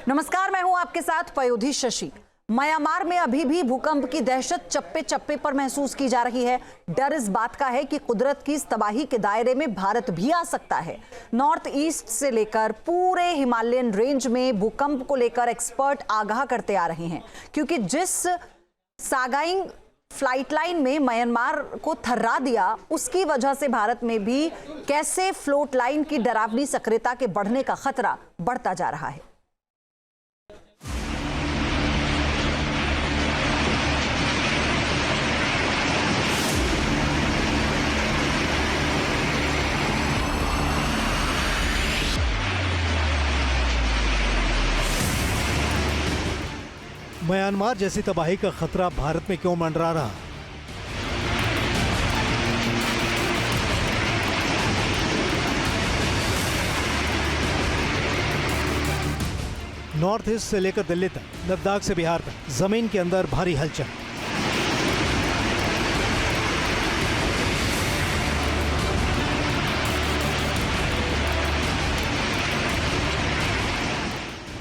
नमस्कार, मैं हूं आपके साथ पयोधी शशि। म्यांमार में अभी भी भूकंप की दहशत चप्पे चप्पे पर महसूस की जा रही है। डर इस बात का है कि कुदरत की इस तबाही के दायरे में भारत भी आ सकता है। नॉर्थ ईस्ट से लेकर पूरे हिमालयन रेंज में भूकंप को लेकर एक्सपर्ट आगाह करते आ रहे हैं, क्योंकि जिस सागाइंग फ्लाइट लाइन में म्यांमार को थर्रा दिया, उसकी वजह से भारत में भी कैसे फ्लोट लाइन की डरावनी सक्रियता के बढ़ने का खतरा बढ़ता जा रहा है। म्यांमार जैसी तबाही का खतरा भारत में क्यों मंडरा रहा? नॉर्थ ईस्ट से लेकर दिल्ली तक, लद्दाख से बिहार तक जमीन के अंदर भारी हलचल।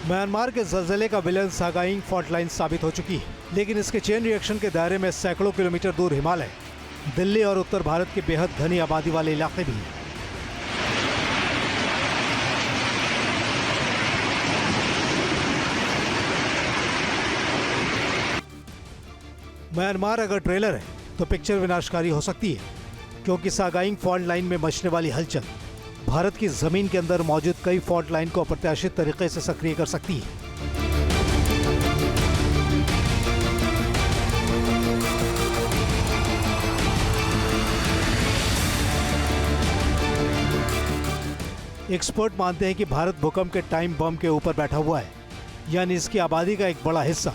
म्यांमार के ज़लज़ले का विलन सागाइंग फॉल्ट लाइन साबित हो चुकी है, लेकिन इसके चेन रिएक्शन के दायरे में सैकड़ों किलोमीटर दूर हिमालय, दिल्ली और उत्तर भारत के बेहद घनी आबादी वाले इलाके भी हैं। म्यांमार अगर ट्रेलर है तो पिक्चर विनाशकारी हो सकती है, क्योंकि सागाइंग फॉल्ट लाइन में मचने वाली हलचल भारत की जमीन के अंदर मौजूद कई फॉल्ट लाइन को अप्रत्याशित तरीके से सक्रिय कर सकती है। एक्सपर्ट मानते हैं कि भारत भूकंप के टाइम बम के ऊपर बैठा हुआ है, यानी इसकी आबादी का एक बड़ा हिस्सा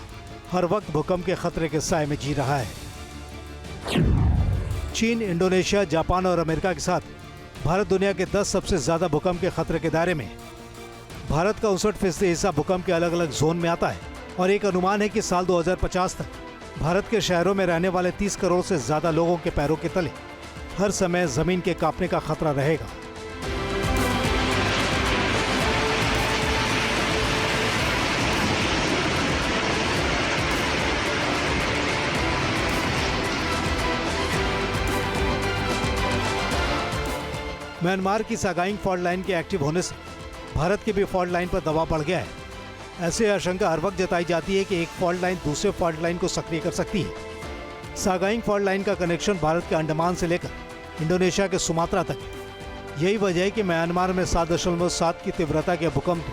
हर वक्त भूकंप के खतरे के साए में जी रहा है। चीन, इंडोनेशिया, जापान और अमेरिका के साथ भारत दुनिया के 10 सबसे ज्यादा भूकंप के खतरे के दायरे में। भारत का 59% हिस्सा भूकंप के अलग अलग जोन में आता है और एक अनुमान है कि साल 2050 तक भारत के शहरों में रहने वाले 30 करोड़ से ज्यादा लोगों के पैरों के तले हर समय जमीन के कांपने का खतरा रहेगा। म्यांमार की सागाइंग फॉल्ट लाइन के एक्टिव होने से भारत की भी फॉल्ट लाइन पर दबाव बढ़ गया है। ऐसे आशंका हर वक्त जताई जाती है कि एक फॉल्ट लाइन दूसरे फॉल्ट लाइन को सक्रिय कर सकती है। सागाइंग फॉल्ट लाइन का कनेक्शन भारत के अंडमान से लेकर इंडोनेशिया के सुमात्रा तक है। यही वजह है कि म्यांमार में 7.7 की तीव्रता के भूकंप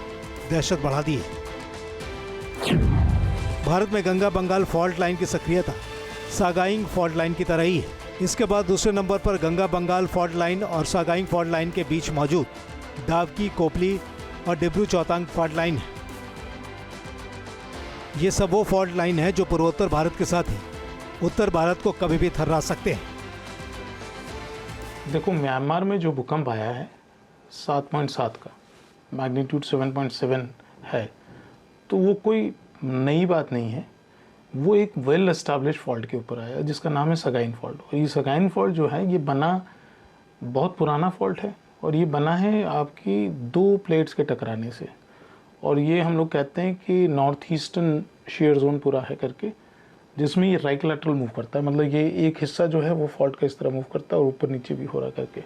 दहशत बढ़ा दी है। भारत में गंगा बंगाल फॉल्ट लाइन की सक्रियता सागाइंग फॉल्ट लाइन की तरह ही है। इसके बाद दूसरे नंबर पर गंगा बंगाल फॉल्ट लाइन और सागाइंग फॉल्ट लाइन के बीच मौजूद डावकी, कोपली और डिब्रू चौतांग फॉल्ट लाइन है। ये सब वो फॉल्ट लाइन है जो पूर्वोत्तर भारत के साथ ही उत्तर भारत को कभी भी थर्रा सकते हैं। देखो, म्यांमार में जो भूकंप आया है 7.7 का, मैग्नीट्यूड 7.7 है, तो वो कोई नई बात नहीं है। वो एक वेल एस्टैब्लिश फॉल्ट के ऊपर आया जिसका नाम है सगाइन फॉल्ट। और ये सगाइन फॉल्ट जो है, ये बना बहुत पुराना फॉल्ट है और ये बना है आपकी 2 प्लेट्स के टकराने से। और ये हम लोग कहते हैं कि नॉर्थ ईस्टर्न शेयर जोन पूरा है करके, जिसमें ये राइट लैटरल मूव करता है। मतलब ये एक हिस्सा जो है वो फॉल्ट का इस तरह मूव करता है और ऊपर नीचे भी हो रहा करके।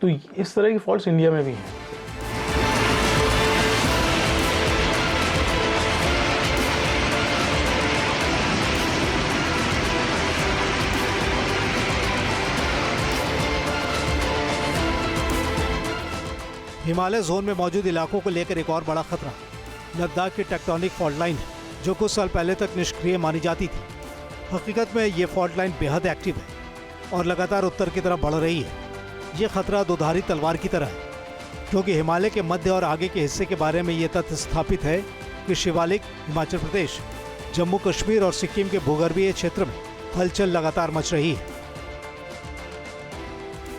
तो इस तरह की फॉल्ट्स इंडिया में भी हैं। हिमालय जोन में मौजूद इलाकों को लेकर एक और बड़ा खतरा लद्दाख की टेक्टोनिक फॉल्ट लाइन है, जो कुछ साल पहले तक निष्क्रिय मानी जाती थी। हकीकत में ये फॉल्ट लाइन बेहद एक्टिव है और लगातार उत्तर की तरफ बढ़ रही है। ये खतरा दोधारी तलवार की तरह है, क्योंकि हिमालय के मध्य और आगे के हिस्से के बारे में ये तथ्य स्थापित है कि शिवालिक, हिमाचल प्रदेश, जम्मू कश्मीर और सिक्किम के भूगर्भीय क्षेत्र में हलचल लगातार मच रही है।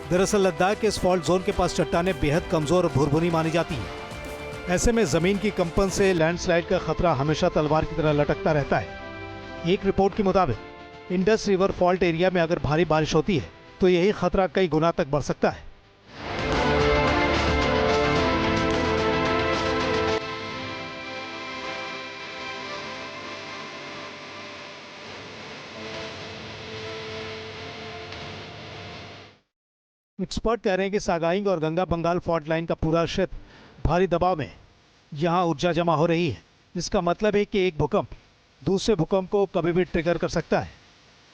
दरअसल लद्दाख के इस फॉल्ट जोन के पास चट्टानें बेहद कमजोर और भुरभुरी मानी जाती हैं। ऐसे में जमीन की कंपन से लैंडस्लाइड का खतरा हमेशा तलवार की तरह लटकता रहता है। एक रिपोर्ट के मुताबिक इंडस रिवर फॉल्ट एरिया में अगर भारी बारिश होती है तो यही खतरा कई गुना तक बढ़ सकता है। एक्सपर्ट कह रहे हैं कि सागाइंग और गंगा बंगाल फॉल्ट लाइन का पूरा क्षेत्र भारी दबाव में है। यहाँ ऊर्जा जमा हो रही है, जिसका मतलब है कि एक भूकंप दूसरे भूकंप को कभी भी ट्रिगर कर सकता है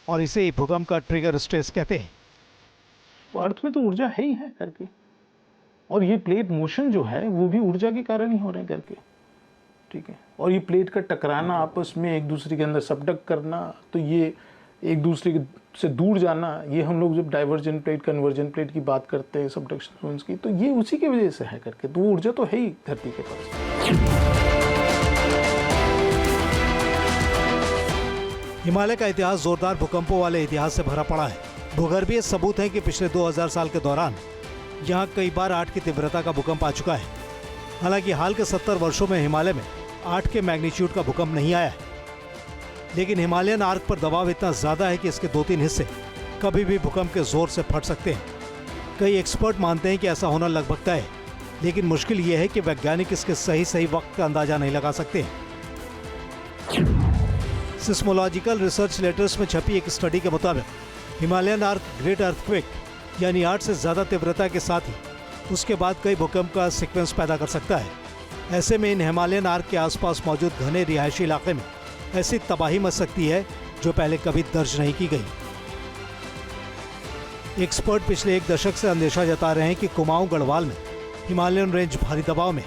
और इसे ही भूकंप का ट्रिगर स्ट्रेस कहते हैं। अर्थ में तो ऊर्जा है ही है करके, और ये प्लेट मोशन जो है वो भी ऊर्जा के कारण ही हो रहे हैं करके, ठीक है। और ये प्लेट का टकराना, आपस में एक दूसरे के अंदर सबडक करना, तो ये एक दूसरे से दूर जाना, ये हम लोग जब डाइवर्जेंट प्लेट कन्वर्जेंट प्लेट की बात करते हैं सबडक्शन जोन्स की, तो ये उसी की वजह से है करके। तो वो ऊर्जा तो है ही धरती के पास। हिमालय का इतिहास जोरदार भूकंपों वाले इतिहास से भरा पड़ा है। भूगर्भीय सबूत है कि पिछले 2000 साल के दौरान यहाँ कई बार 8 की तीव्रता का भूकंप आ चुका है। हालांकि हाल के 70 वर्षों में हिमालय में 8 के मैग्नीट्यूड का भूकंप नहीं आया है, लेकिन हिमालयन आर्क पर दबाव इतना ज्यादा है कि इसके 2-3 हिस्से कभी भी भूकंप के जोर से फट सकते हैं। कई एक्सपर्ट मानते हैं कि ऐसा होना लगभग तय है, लेकिन मुश्किल यह है कि वैज्ञानिक इसके सही वक्त का अंदाजा नहीं लगा सकते। सिस्मोलॉजिकल रिसर्च लेटर्स में छपी एक स्टडी के मुताबिक हिमालयन आर्क ग्रेट अर्थक्वेक यानी 8 से ज्यादा तीव्रता के साथ ही उसके बाद कई भूकंप का सीक्वेंस पैदा कर सकता है। ऐसे में इन हिमालयन आर्क के आसपास मौजूद घने रिहायशी इलाके में ऐसी तबाही मच सकती है जो पहले कभी दर्ज नहीं की गई। एक्सपर्ट पिछले 1 दशक से अंदेशा जता रहे हैं कि कुमाऊं गढ़वाल में हिमालयन रेंज भारी दबाव में,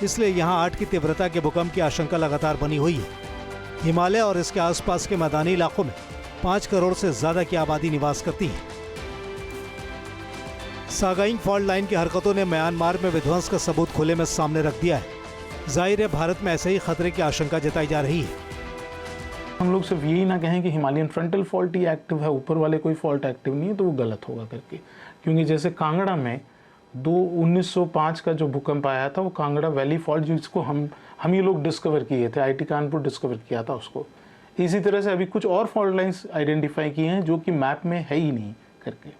इसलिए यहाँ 8 की तीव्रता के भूकंप की आशंका लगातार बनी हुई है। हिमालय और इसके आसपास के मैदानी इलाकों में 5 करोड़ से ज्यादा की आबादी निवास करती है। सागाइंग फॉल्ट लाइन की हरकतों ने म्यांमार में विध्वंस का सबूत खुले में सामने रख दिया है। जाहिर है भारत में ऐसे ही खतरे की आशंका जताई जा रही है। हम लोग सिर्फ यही ना कहें कि हिमालयन फ्रंटल फॉल्ट ही एक्टिव है, ऊपर वाले कोई फॉल्ट एक्टिव नहीं है, तो वो गलत होगा करके। क्योंकि जैसे कांगड़ा में 1905 का जो भूकंप आया था, वो कांगड़ा वैली फॉल्ट, जिसको हम ये लोग डिस्कवर किए थे, IIT कानपुर डिस्कवर किया था उसको। इसी तरह से अभी कुछ और फॉल्ट लाइंस आइडेंटिफाई किए हैं जो कि मैप में है ही नहीं करके,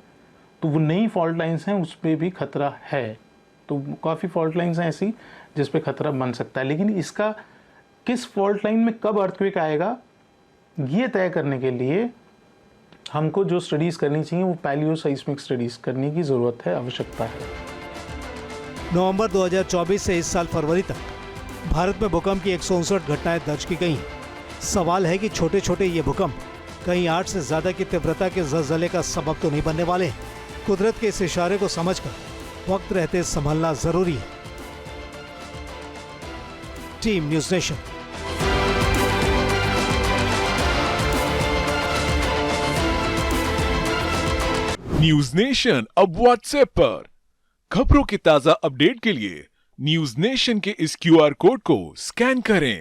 तो वो नई फॉल्ट लाइंस हैं, उस पर भी खतरा है। तो काफ़ी फॉल्ट लाइंस हैं ऐसी जिस पे खतरा बन सकता है, लेकिन इसका किस फॉल्ट लाइन में कब अर्थक्वेक आएगा ये तय करने के लिए हमको जो स्टडीज़ करनी चाहिए वो पैलियो साइस्मिक स्टडीज़ करने की ज़रूरत है, आवश्यकता है। नवंबर 2024 से इस साल फरवरी तक भारत में भूकंप की 159 घटनाएं दर्ज की गई। सवाल है कि छोटे छोटे ये भूकंप कहीं 8 से ज्यादा की तीव्रता के ज़लज़ले का सबब तो नहीं बनने वाले। कुदरत के इस इशारे को समझकर वक्त रहते संभलना जरूरी है। Team news nation. News nation अब व्हाट्सएप पर खबरों के ताजा अपडेट के लिए न्यूज नेशन के इस QR कोड को स्कैन करें।